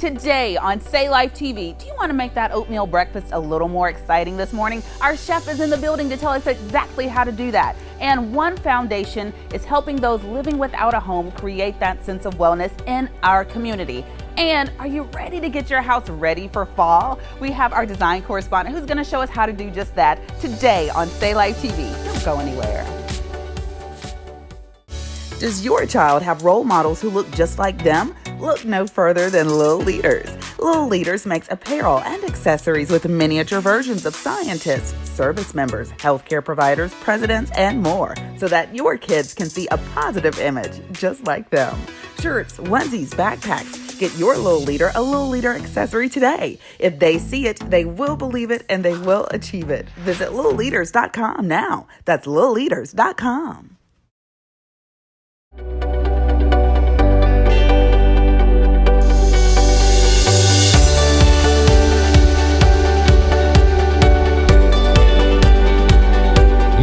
Today on Say Life TV, do you want to make that oatmeal breakfast a little more exciting this morning? Our chef is in the building to tell us exactly how to do that. And One Foundation is helping those living without a home create that sense of wellness in our community. And are you ready to get your house ready for fall? We have our design correspondent who's going to show us how to do just that today on Say Life TV. Don't go anywhere. Does your child have role models who look just like them? Look no further than Little Leaders. Little Leaders makes apparel and accessories with miniature versions of scientists, service members, healthcare providers, presidents, and more, so that your kids can see a positive image just like them. Shirts, onesies, backpacks. Get your Little Leader a Little Leader accessory today. If they see it, they will believe it and they will achieve it. Visit littleleaders.com now. That's littleleaders.com.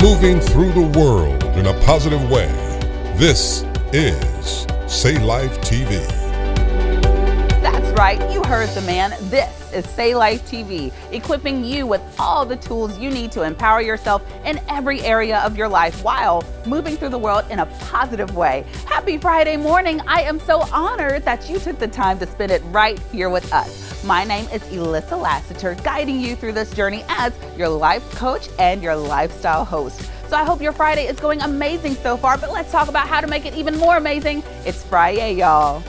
Moving through the world in a positive way. This is Say Life TV. That's right, you heard the man. This is Say Life TV, equipping you with all the tools you need to empower yourself in every area of your life while moving through the world in a positive way. Happy Friday morning. I am so honored that you took the time to spend it right here with us. My name is Elissa Lassiter, guiding you through this journey as your life coach and your lifestyle host. So I hope your Friday is going amazing so far, but let's talk about how to make it even more amazing. It's Friday, y'all.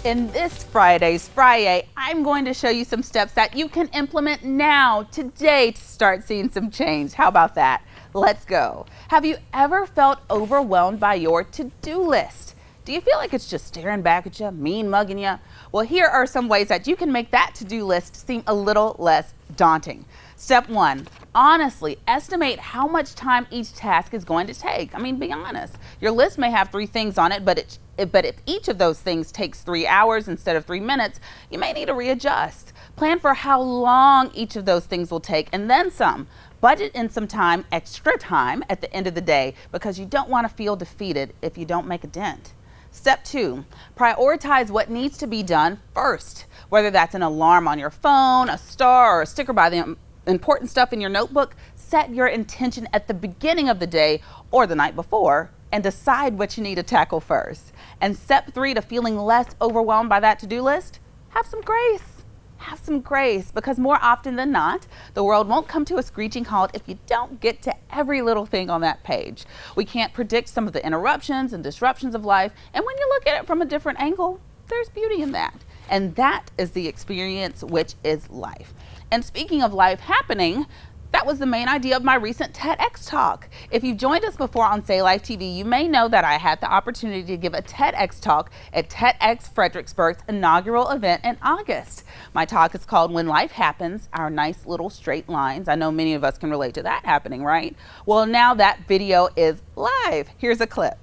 In this Friday's Friday, I'm going to show you some steps that you can implement now, today, to start seeing some change. How about that? Let's go. Have you ever felt overwhelmed by your to-do list? Do you feel like it's just staring back at you, mean mugging you? Well, here are some ways that you can make that to-do list seem a little less daunting. Step 1, honestly estimate how much time each task is going to take. I mean, be honest. Your list may have 3 things on it, but if each of those things takes 3 hours instead of 3 minutes, you may need to readjust. Plan for how long each of those things will take and then some. Budget in some time, extra time at the end of the day, because you don't want to feel defeated if you don't make a dent. Step 2, prioritize what needs to be done first, whether that's an alarm on your phone, a star, or a sticker by the important stuff in your notebook. Set your intention at the beginning of the day or the night before and decide what you need to tackle first. And step 3 to feeling less overwhelmed by that to-do list, have some grace. Have some grace, because more often than not, the world won't come to a screeching halt if you don't get to every little thing on that page. We can't predict some of the interruptions and disruptions of life, and when you look at it from a different angle, there's beauty in that. And that is the experience, which is life. And speaking of life happening, that was the main idea of my recent TEDx talk. If you've joined us before on Say Life TV, you may know that I had the opportunity to give a TEDx talk at TEDx Fredericksburg's inaugural event in August. My talk is called When Life Happens, Our Nice Little Straight Lines. I know many of us can relate to that happening, right? Well, now that video is live. Here's a clip.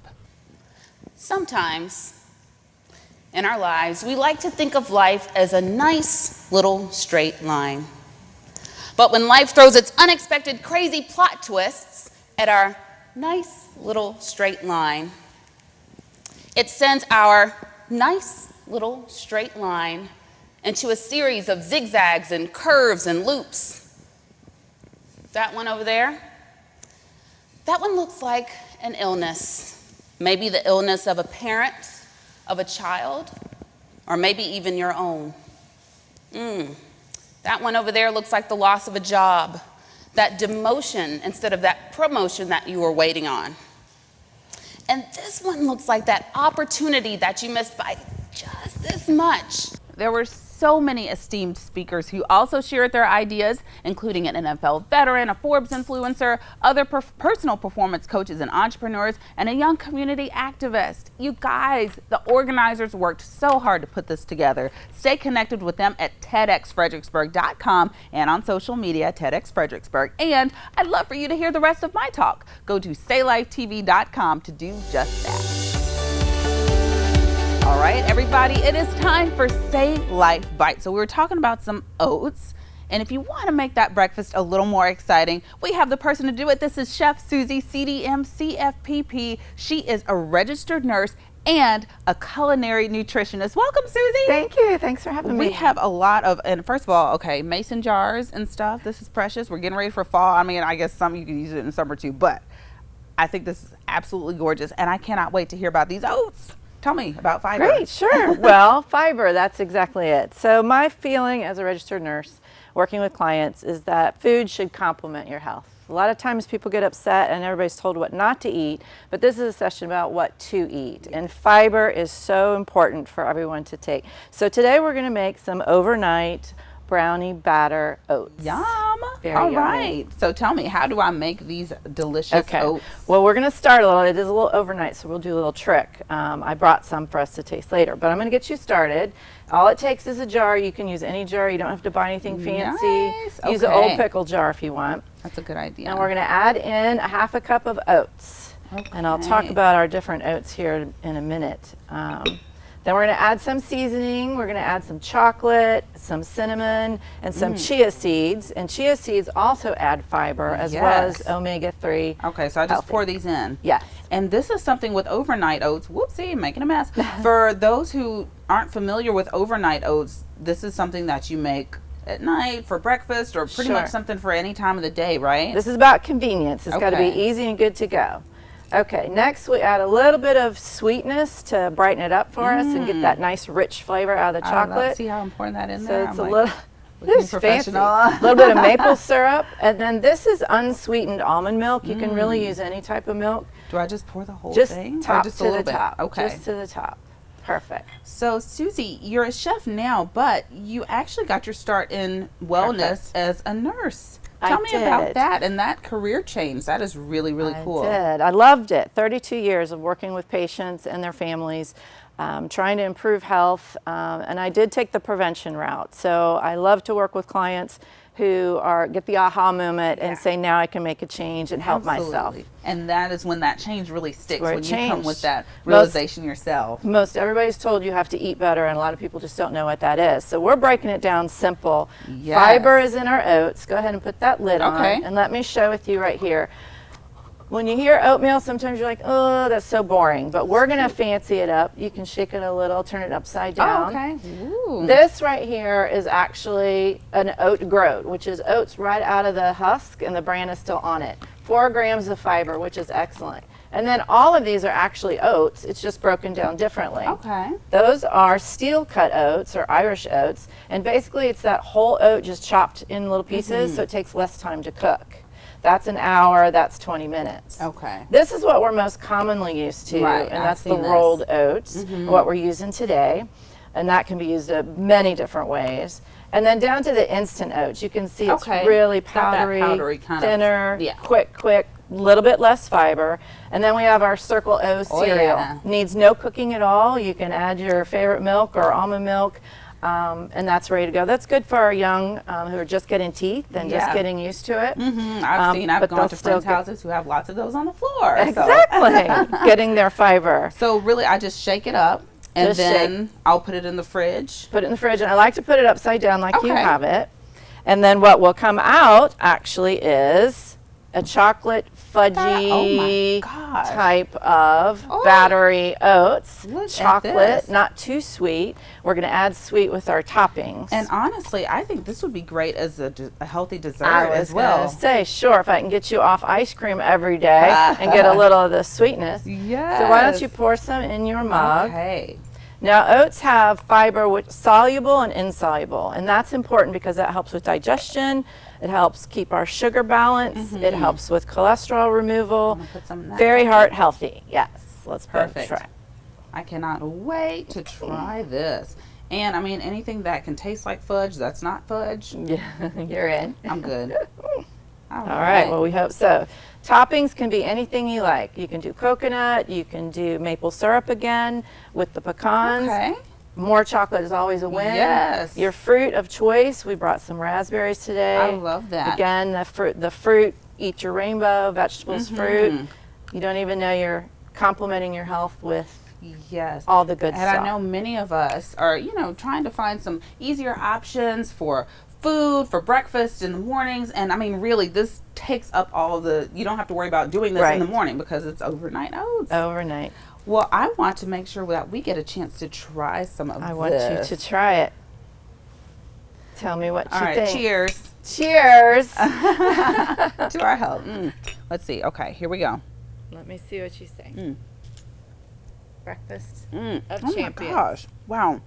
Sometimes in our lives, we like to think of life as a nice little straight line. But when life throws its unexpected crazy plot twists at our nice little straight line, it sends our nice little straight line into a series of zigzags and curves and loops. That one over there, that one looks like an illness. Maybe the illness of a parent, of a child, or maybe even your own. That one over there looks like the loss of a job, that demotion instead of that promotion that you were waiting on. And this one looks like that opportunity that you missed by just this much. There were so many esteemed speakers who also shared their ideas, including an NFL veteran, a Forbes influencer, other personal performance coaches and entrepreneurs, and a young community activist. You guys, the organizers worked so hard to put this together. Stay connected with them at TEDxFredericksburg.com and on social media, TEDx Fredericksburg. And I'd love for you to hear the rest of my talk. Go to SayLifeTV.com to do just that. All right, everybody, it is time for Say Life Bite. So we were talking about some oats, and if you want to make that breakfast a little more exciting, we have the person to do it. This is Chef Suzie, CDM, CFPP. She is a registered nurse and a culinary nutritionist. Welcome, Suzie. Thank you. Thanks for having me. We have a lot of, and first of all, okay, mason jars and stuff. This is precious. We're getting ready for fall. I mean, I guess some you can use it in summer too, but I think this is absolutely gorgeous, and I cannot wait to hear about these oats. Tell me about fiber. Great, sure. Well, fiber, that's exactly it. So my feeling as a registered nurse working with clients is that food should complement your health. A lot of times people get upset and everybody's told what not to eat, but this is a session about what to eat. And fiber is so important for everyone to take. So today we're going to make some overnight brownie batter oats. Yum. Very All yummy. right. So tell me, how do I make these delicious oats? Well, we're going to start a little. It is a little overnight, so we'll do a little trick. I brought some for us to taste later, but I'm going to get you started. All it takes is a jar. You can use any jar. You don't have to buy anything fancy. Nice. Use an old pickle jar if you want. That's a good idea. And we're going to add in a half a cup of oats. Okay. And I'll talk about our different oats here in a minute. Then we're going to add some seasoning. We're going to add some chocolate, some cinnamon, and some chia seeds. And chia seeds also add fiber as well as omega-3. Okay, so I just pour these in. Yes. And this is something with overnight oats. Whoopsie, making a mess. For those who aren't familiar with overnight oats, this is something that you make at night for breakfast or pretty much something for any time of the day, right? This is about convenience. It's got to be easy and good to go. Okay, next we add a little bit of sweetness to brighten it up for us and get that nice rich flavor out of the chocolate. See how I'm pouring that in there? So it's a little professional. A little bit of maple syrup, and then this is unsweetened almond milk. You can really use any type of milk. Do I just pour the whole thing? Top or just to a little the top. Okay. Just to the top. Perfect. So Suzie, you're a chef now, but you actually got your start in wellness as a nurse. Tell me about that and that career change. That is really, really cool. I did. I loved it. 32 years of working with patients and their families, trying to improve health, and I did take the prevention route. So I love to work with clients who get the aha moment and say, now I can make a change and help myself. And that is when that change really sticks, when you come with that realization yourself. Most everybody's told you have to eat better, and a lot of people just don't know what that is. So we're breaking it down simple. Yes. Fiber is in our oats. Go ahead and put that lid on, and let me show with you right here. When you hear oatmeal, sometimes you're like, oh, that's so boring. But we're going to fancy it up. You can shake it a little, turn it upside down. Oh, okay. Ooh. This right here is actually an oat groat, which is oats right out of the husk, and the bran is still on it. 4 grams of fiber, which is excellent. And then all of these are actually oats. It's just broken down differently. Okay. Those are steel cut oats or Irish oats. And basically it's that whole oat just chopped in little pieces, so it takes less time to cook. That's an hour, that's 20 minutes. Okay. This is what we're most commonly used to, and that's the rolled oats, what we're using today. And that can be used many different ways. And then down to the instant oats, you can see it's really powdery, thinner, quick, little bit less fiber. And then we have our Circle O cereal. Needs no cooking at all. You can add your favorite milk or almond milk. And that's ready to go. That's good for our young who are just getting teeth and just getting used to it. I've gone to friends' houses who have lots of those on the floor. Exactly. Getting their fiber. So really, I just shake it up, and then I'll put it in the fridge. Put it in the fridge, and I like to put it upside down like you have it. And then what will come out actually is a chocolate fudgy type of battery oats. Chocolate, not too sweet. We're going to add sweet with our toppings. And honestly, I think this would be great as a healthy dessert as well. I was going to say, sure, if I can get you off ice cream every day and get a little of the sweetness. Yes. So why don't you pour some in your mug. Okay. Now, oats have fiber, which soluble and insoluble, and that's important because that helps with digestion. It helps keep our sugar balance. It helps with cholesterol removal. Put some in that very heart healthy. Yes, let's perfect. Try. I cannot wait to try this. And I mean, anything that can taste like fudge, that's not fudge. Yeah, you're in. I'm good. All right. Well, we hope so. Toppings can be anything you like. You can do coconut. You can do maple syrup again with the pecans. Okay. More chocolate is always a win. Yes. Your fruit of choice. We brought some raspberries today. I love that. Again, the fruit. Eat your rainbow. Vegetables, fruit. You don't even know you're complementing your health with all the good stuff. And I know many of us are, trying to find some easier options for food, for breakfast in the mornings. And I mean, really, this takes up all the, you don't have to worry about doing this in the morning because it's overnight oats. Overnight. Well, I want to make sure that we get a chance to try some of this. I want you to try it. Tell me what you think. All right, cheers. Cheers. To our health. Let's see. Okay, here we go. Let me see what you say. Breakfast of Oh champions. my gosh. Wow.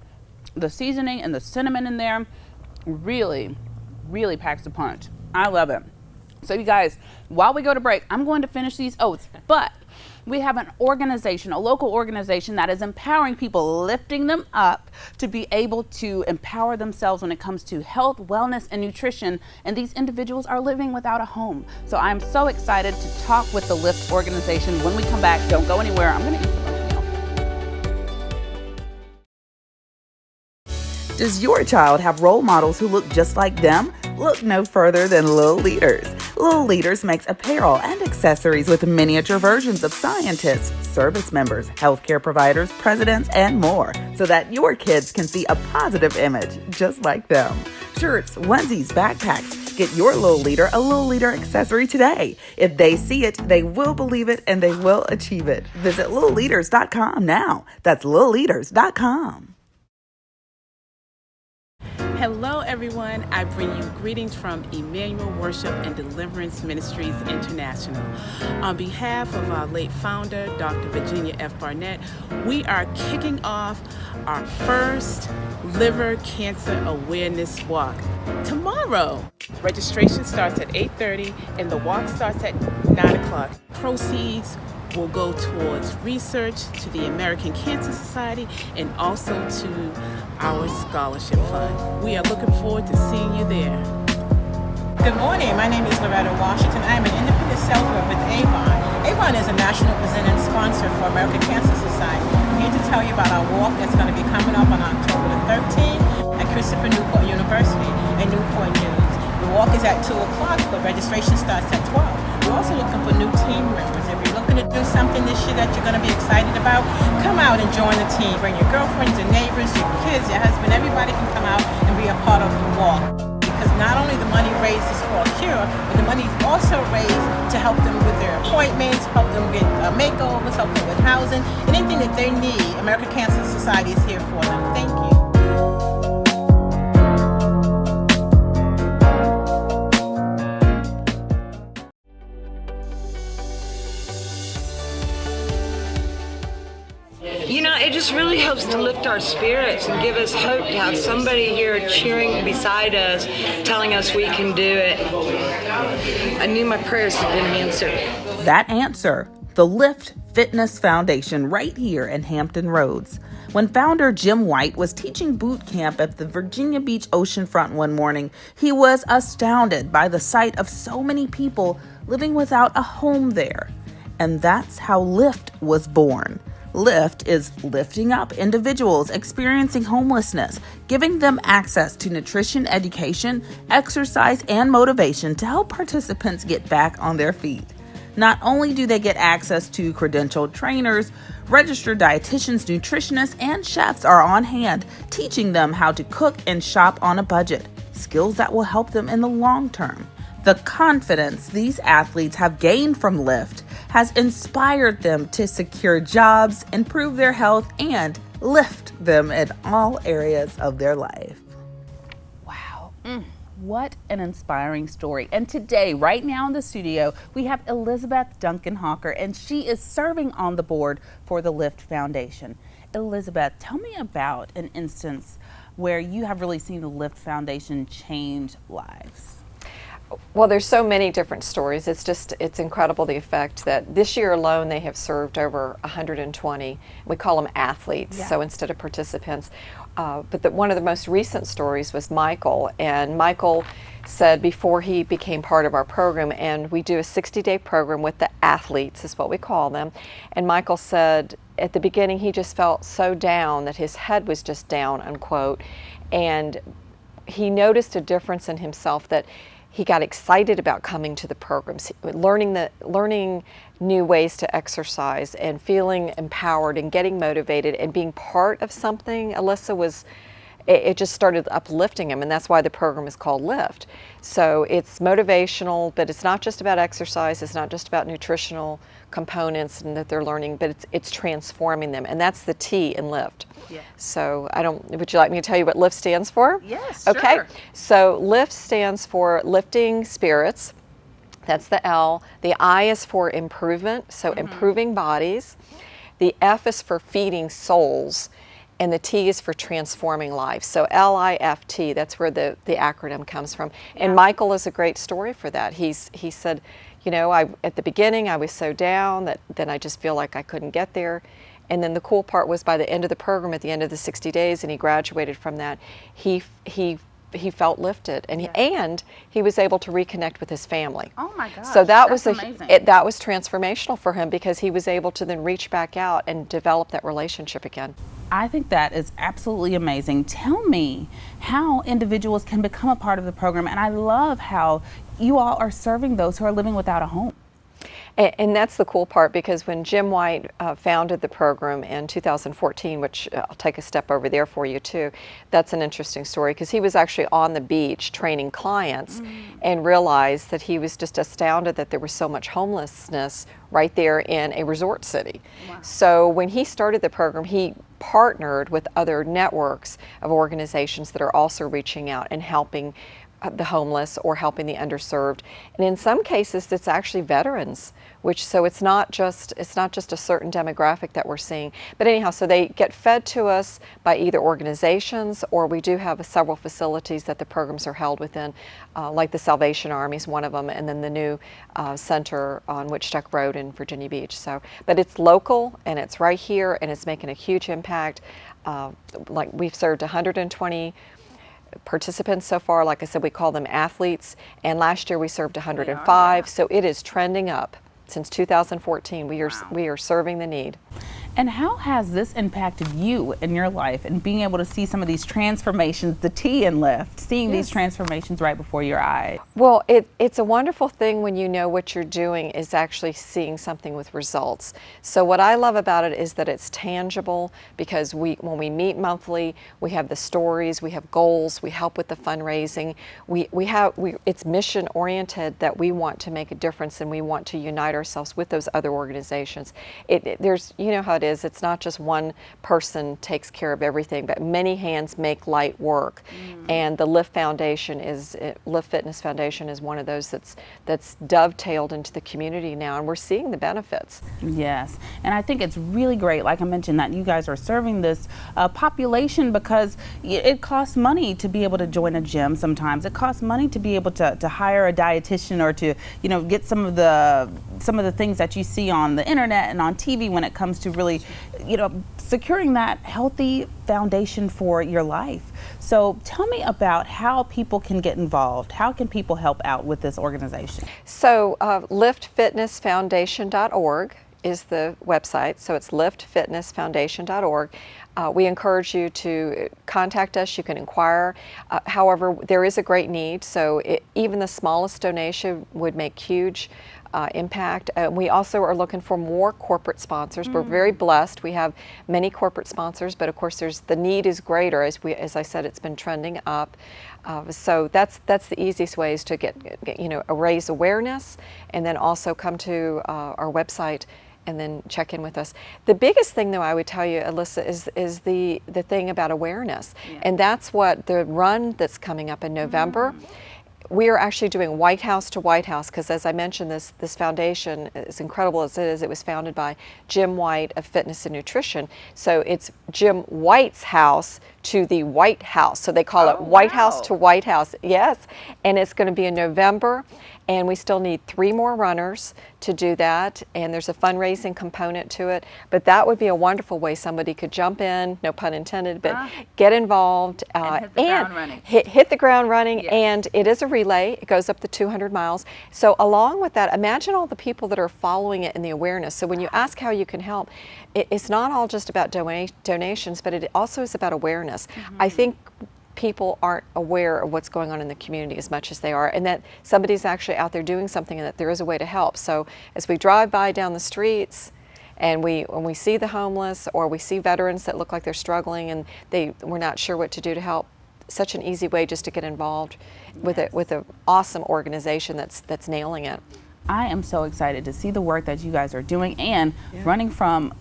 The seasoning and the cinnamon in there really, really packs a punch. I love it. So you guys, while we go to break, I'm going to finish these oats, but we have an organization, a local organization that is empowering people, lifting them up to be able to empower themselves when it comes to health, wellness, and nutrition. And these individuals are living without a home. So I'm so excited to talk with the Lift organization. When we come back, don't go anywhere. I'm going to eat some oatmeal. Does your child have role models who look just like them? Look no further than Little Leaders. Little Leaders makes apparel and accessories with miniature versions of scientists, service members, healthcare providers, presidents, and more, so that your kids can see a positive image just like them. Shirts, onesies, backpacks. Get your Little Leader a Little Leader accessory today. If they see it, they will believe it and they will achieve it. Visit littleleaders.com now. That's littleleaders.com. Hello everyone, I bring you greetings from Emmanuel Worship and Deliverance Ministries International. On behalf of our late founder, Dr. Virginia F. Barnett, we are kicking off our first liver cancer awareness walk tomorrow. Registration starts at 8:30 and the walk starts at 9 o'clock. Proceeds will go towards research to the American Cancer Society and also to our scholarship fund. We are looking forward to seeing you there. Good morning, my name is Loretta Washington. I am an independent sales rep with Avon. Avon is a national presenting sponsor for American Cancer Society. I'm here to tell you about our walk that's going to be coming up on October the 13th at Christopher Newport University in Newport News. The walk is at 2 o'clock, but registration starts at 12. We're also looking for new team members. If you're looking to do something this year that you're going to be excited about, come out and join the team. Bring your girlfriends, your neighbors, your kids, your husband. Everybody can come out and be a part of the walk. Because not only the money raised is for a cure, but the money is also raised to help them with their appointments, help them get makeovers, help them with housing, anything that they need. American Cancer Society is here for them. Thank you. You know, it just really helps to lift our spirits and give us hope to have somebody here cheering beside us, telling us we can do it. I knew my prayers had been answered. That answer, the Lift Fitness Foundation right here in Hampton Roads. When founder Jim White was teaching boot camp at the Virginia Beach oceanfront one morning, he was astounded by the sight of so many people living without a home there. And that's how Lift was born. Lift is lifting up individuals experiencing homelessness, giving them access to nutrition, education, exercise, and motivation to help participants get back on their feet. Not only do they get access to credentialed trainers, registered dietitians, nutritionists, and chefs are on hand, teaching them how to cook and shop on a budget, skills that will help them in the long term. The confidence these athletes have gained from Lift has inspired them to secure jobs, improve their health, and lift them in all areas of their life. Wow. What an inspiring story. And today, right now in the studio, we have Elizabeth Duncan-Hawker, and she is serving on the board for the Lift Foundation. Elizabeth, tell me about an instance where you have really seen the Lift Foundation change lives. Well, there's so many different stories. It's incredible the effect that this year alone they have served over 120. We call them athletes, so instead of participants. But one of the most recent stories was Michael. And Michael said before he became part of our program, and we do a 60-day program with the athletes, is what we call them. And Michael said at the beginning he just felt so down that his head was just down, unquote. And he noticed a difference in himself, that he got excited about coming to the programs, learning new ways to exercise and feeling empowered and getting motivated and being part of something. Alyssa was it just started uplifting them, and that's why the program is called Lift. So it's motivational, but it's not just about exercise, it's not just about nutritional components and that they're learning, but it's transforming them, and that's the T in Lift. Yeah. So would you like me to tell you what Lift stands for? Yes, okay. Sure. So Lift stands for lifting spirits. That's the L. The I is for improvement, so improving bodies. The F is for feeding souls, and the T is for transforming lives. So LIFT, that's where the acronym comes from. And Michael is a great story for that. He said, you know, at the beginning I was so down that then I just feel like I couldn't get there. And then the cool part was by the end of the program, at the end of the 60 days, and he graduated from that, he felt lifted, and he was able to reconnect with his family. Oh my gosh! So that was amazing. That was transformational for him, because he was able to then reach back out and develop that relationship again. I think that is absolutely amazing. Tell me how individuals can become a part of the program, and I love how you all are serving those who are living without a home. And that's the cool part, because when Jim White founded the program in 2014, which I'll take a step over there for you too, that's an interesting story, because he was actually on the beach training clients and realized that he was just astounded that there was so much homelessness right there in a resort city. Wow. So when he started the program, he partnered with other networks of organizations that are also reaching out and helping the homeless or helping the underserved, and in some cases it's actually veterans, so it's not just a certain demographic that we're seeing. But anyhow, so they get fed to us by either organizations, or we do have several facilities that the programs are held within, like the Salvation Army is one of them, and then the new center on Wichita Road in Virginia Beach. So, but it's local and it's right here, and it's making a huge impact. Like we've served 120 participants so far. Like I said, we call them athletes, and last year we served 105, so it is trending up. Since 2014, we are serving the need. And how has this impacted you in your life, and being able to see some of these transformations, the T in Lift, seeing these transformations right before your eyes? Well, it's a wonderful thing when you know what you're doing is actually seeing something with results. So what I love about it is that it's tangible, because when we meet monthly, we have the stories, we have goals, we help with the fundraising. It's mission oriented, that we want to make a difference and we want to unite ourselves with those other organizations. There's, you know how it is. It's not just one person takes care of everything, but many hands make light work. And the Lift Fitness Foundation is one of those that's dovetailed into the community now, and we're seeing the benefits. Yes, and I think it's really great, like I mentioned, that you guys are serving this population, because it costs money to be able to join a gym. Sometimes it costs money to be able to hire a dietitian, or to get some of the things that you see on the internet and on TV when it comes to really securing that healthy foundation for your life. So tell me about how people can get involved. How can people help out with this organization? So liftfitnessfoundation.org is the website. So it's liftfitnessfoundation.org. We encourage you to contact us. You can inquire. However, there is a great need, so even the smallest donation would make huge impact. We also are looking for more corporate sponsors. We're very blessed. We have many corporate sponsors, but of course the need is greater. As I said, it's been trending up. So that's the easiest way, is to get raise awareness, and then also come to our website and then check in with us. The biggest thing, though, I would tell you, Alyssa, is the thing about awareness. And that's what the run that's coming up in November. We are actually doing White House to White House, because as I mentioned, this foundation, as incredible as it is, it was founded by Jim White of Fitness and Nutrition. So it's Jim White's house to the White House. So they call it White House to White House. Yes, and it's going to be in November. And we still need 3 more runners to do that, and there's a fundraising component to it. But that would be a wonderful way somebody could jump in, no pun intended, but get involved and hit the ground running. Hit the ground running. Yes. And it is a relay. It goes up to 200 miles. So along with that, imagine all the people that are following it and the awareness. So when you ask how you can help, it's not all just about donations, but it also is about awareness. I think people aren't aware of what's going on in the community as much as they are, and that somebody's actually out there doing something, and that there is a way to help. So as we drive by down the streets And when we see the homeless or we see veterans that look like they're struggling and we're not sure what to do to help, such an easy way just to get involved with an awesome organization that's nailing it. I am so excited to see the work that you guys are doing and running from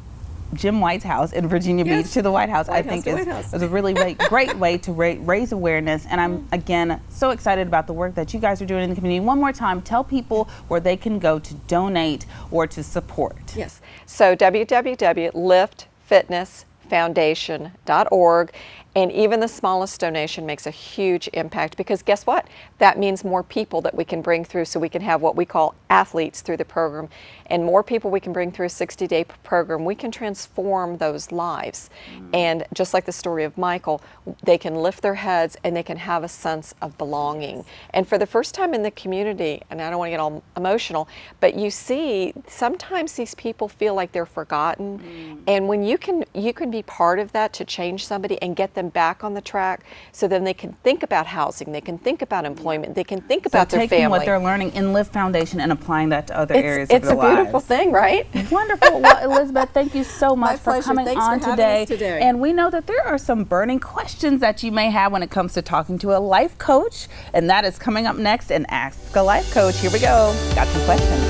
Jim White's house in Virginia Beach to the White House. I think is a really great way to raise awareness. And I'm, again, so excited about the work that you guys are doing in the community. One more time, tell people where they can go to donate or to support. Yes. So www.liftfitnessfoundation.org. And even the smallest donation makes a huge impact, because guess what? That means more people that we can bring through, so we can have what we call athletes through the program. And more people we can bring through a 60-day program, we can transform those lives. And just like the story of Michael, they can lift their heads and they can have a sense of belonging. And for the first time in the community, and I don't want to get all emotional, but you see sometimes these people feel like they're forgotten. And when you can be part of that to change somebody and get them back on the track, so then they can think about housing, they can think about employment, they can think about their family. Taking what they're learning in Lift Foundation and applying that to other areas of their lives. It's a beautiful thing, right? Wonderful. Well, Elizabeth, thank you so much for coming on today. And we know that there are some burning questions that you may have when it comes to talking to a life coach, and that is coming up next in Ask a Life Coach. Here we go. Got some questions.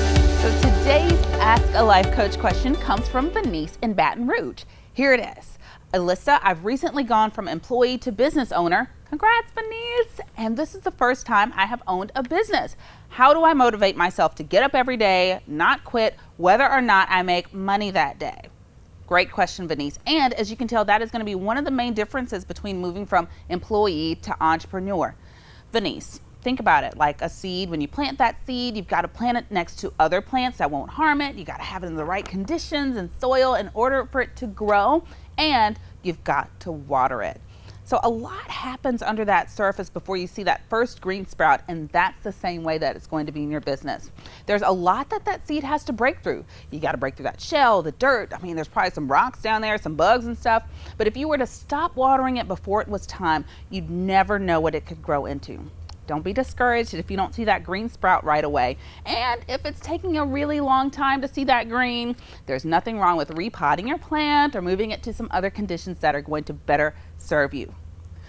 So today's Ask a Life Coach question comes from Denise in Baton Rouge. Here it is. Alyssa, I've recently gone from employee to business owner. Congrats, Denise. And this is the first time I have owned a business. How do I motivate myself to get up every day, not quit, whether or not I make money that day? Great question, Denise. And as you can tell, that is going to be one of the main differences between moving from employee to entrepreneur. Denise, think about it like a seed. When you plant that seed, you've got to plant it next to other plants that won't harm it. You got to have it in the right conditions and soil in order for it to grow. And you've got to water it. So a lot happens under that surface before you see that first green sprout, and that's the same way that it's going to be in your business. There's a lot that seed has to break through. You got to break through that shell, the dirt. I mean, there's probably some rocks down there, some bugs and stuff. But if you were to stop watering it before it was time, you'd never know what it could grow into. Don't be discouraged if you don't see that green sprout right away. And if it's taking a really long time to see that green, there's nothing wrong with repotting your plant or moving it to some other conditions that are going to better serve you.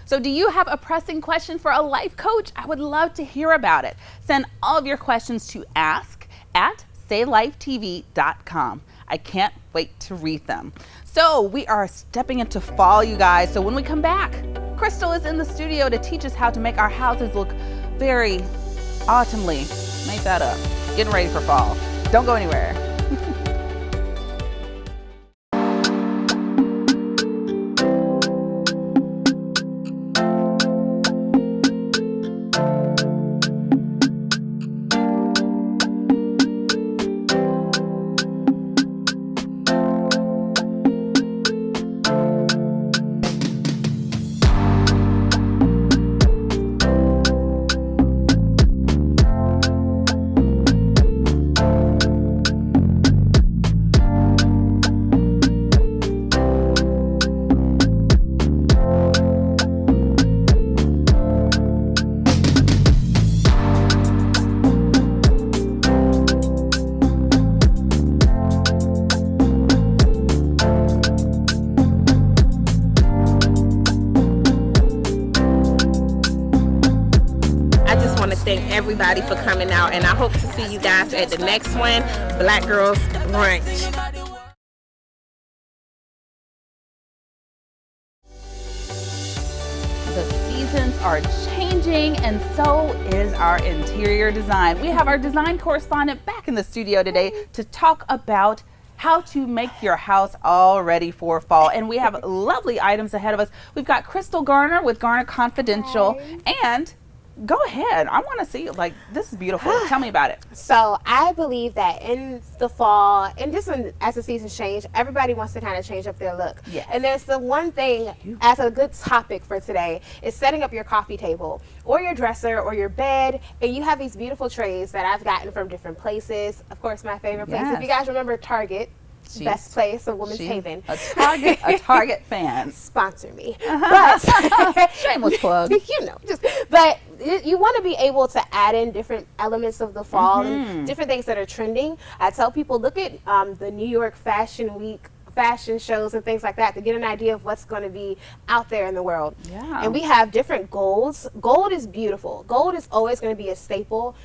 So do you have a pressing question for a life coach? I would love to hear about it. Send all of your questions to ask@saylifetv.com. I can't wait to read them. So we are stepping into fall, you guys. So when we come back, Crystal is in the studio to teach us how to make our houses look very autumnly. Make that up. Getting ready for fall. Don't go anywhere. Thank everybody for coming out, and I hope to see you guys at the next one, Black Girls Brunch. The seasons are changing, and so is our interior design. We have our design correspondent back in the studio today to talk about how to make your house all ready for fall. And we have lovely items ahead of us. We've got Crystal Garner with Garner Confidential. Hi. And go ahead. I want to see, like, this is beautiful. Tell me about it. So I believe that in the fall, and just as the seasons change, everybody wants to kind of change up their look. Yes. And there's the one thing as a good topic for today is setting up your coffee table or your dresser or your bed. And you have these beautiful trays that I've gotten from different places. Of course, my favorite place, if you guys remember Target. Best place, a woman's haven. A Target fan. Sponsor me. But shameless plug. You know, but you want to be able to add in different elements of the fall and different things that are trending. I tell people, look at the New York Fashion Week fashion shows and things like that to get an idea of what's going to be out there in the world. Yeah. And we have different golds. Gold is beautiful. Gold is always going to be a staple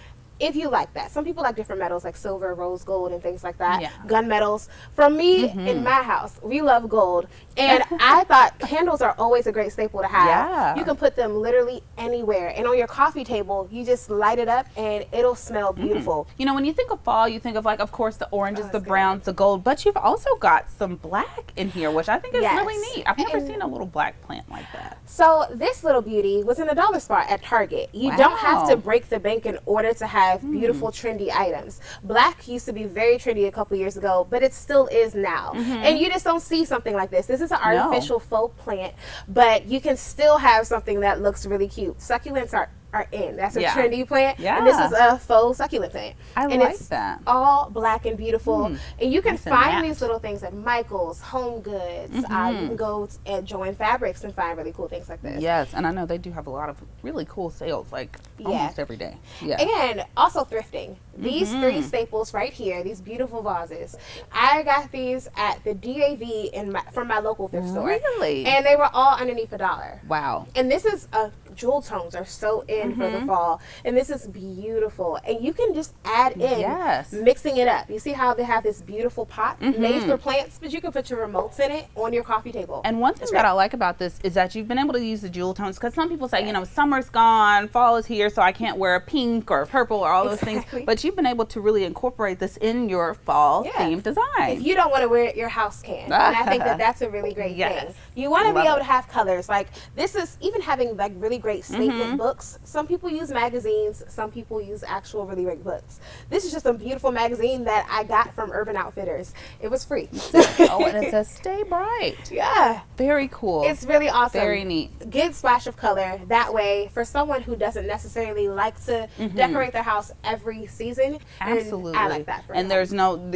if you like that. Some people like different metals like silver, rose gold, and things like that. Yeah. Gun metals. For me, in my house, we love gold. And I thought candles are always a great staple to have. Yeah. You can put them literally anywhere. And on your coffee table, you just light it up and it'll smell beautiful. You know, when you think of fall, you think of like, of course, the oranges, the browns, the gold, but you've also got some black in here, which I think is really neat. I've never seen a little black plant like that. So this little beauty was in the dollar spot at Target. You don't have to break the bank in order to have beautiful, trendy items. Black used to be very trendy a couple years ago, but it still is now. And you just don't see something like this. This is an artificial faux plant, but you can still have something that looks really cute. Succulents are in. That's a trendy plant. And this is a faux succulent plant. I and like it's that. all black and beautiful. And you can Nice and find matte. these little things at Michael's, Home Goods. You can go at Joann Fabrics and find really cool things like this. Yes, and I know they do have a lot of really cool sales, like almost every day. Yeah. And also thrifting. These three staples right here, these beautiful vases. I got these at the DAV from my local thrift store. Really? And they were all underneath $1. Wow. And this is jewel tones are so in for the fall. And this is beautiful. And you can just add in mixing it up. You see how they have this beautiful pot made for plants, but you can put your remotes in it on your coffee table. And one thing that I like about this is that you've been able to use the jewel tones, because some people say, you know, summer's gone, fall is here, so I can't wear pink or purple or all those things. But you've been able to really incorporate this in your fall themed design. If you don't want to wear it, your house can. And I think that that's a really great thing. You want to be able to have colors. Like this is even having like really great statement books. Some people use magazines, some people use actual really great books. This is just a beautiful magazine that I got from Urban Outfitters. It was free. Oh, and it says Stay Bright. Yeah. Very cool. It's really awesome. Very neat. Good splash of color. That way, for someone who doesn't necessarily like to decorate their house every season. Absolutely. I like that. And there's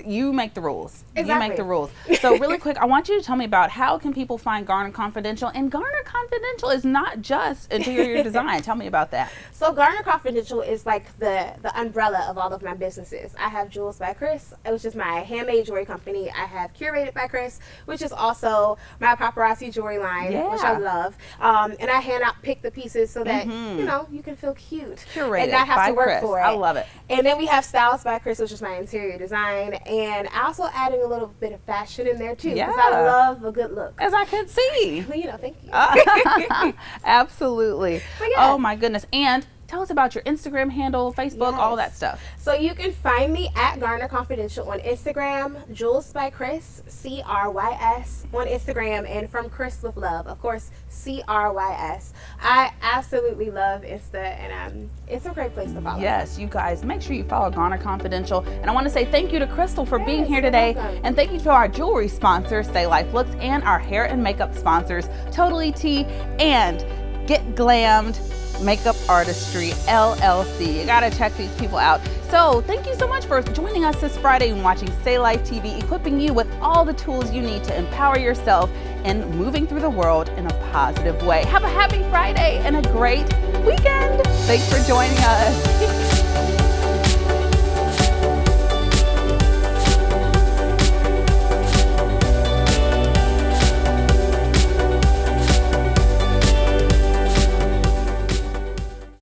you make the rules. Exactly. You make the rules. So really quick, I want you to tell me about how can people find Garner Confidential. And Garner Confidential is not just interior design. Tell me about that. So Garner Confidential is like the umbrella of all of my businesses. I have Jewels by Chris, which is my handmade jewelry company. I have Curated by Chris, which is also my paparazzi jewelry line, which I love. And I pick the pieces so that you know you can feel cute Curated and not have by to work Chris. for it. I love it. And then we have Styles by Chris, which is my interior design, and also adding a little bit of fashion in there too, because I love a good look. As I could see. Well, you know, thank you. Absolutely. Oh my goodness. And tell us about your Instagram handle, Facebook, all that stuff. So you can find me at Garner Confidential on Instagram, Jewels by Chris, CRYS on Instagram, and From Chris with Love, of course, CRYS. I absolutely love Insta, and it's a great place to follow. Yes, you guys, make sure you follow Garner Confidential. And I want to say thank you to Crystal for being here today. And thank you to our jewelry sponsors, Stay Life Looks, and our hair and makeup sponsors, Totally Tea and Get Glammed Makeup Artistry LLC. You gotta check these people out. So thank you so much for joining us this Friday and watching Stay Life TV, equipping you with all the tools you need to empower yourself in moving through the world in a positive way. Have a happy Friday and a great weekend. Thanks for joining us.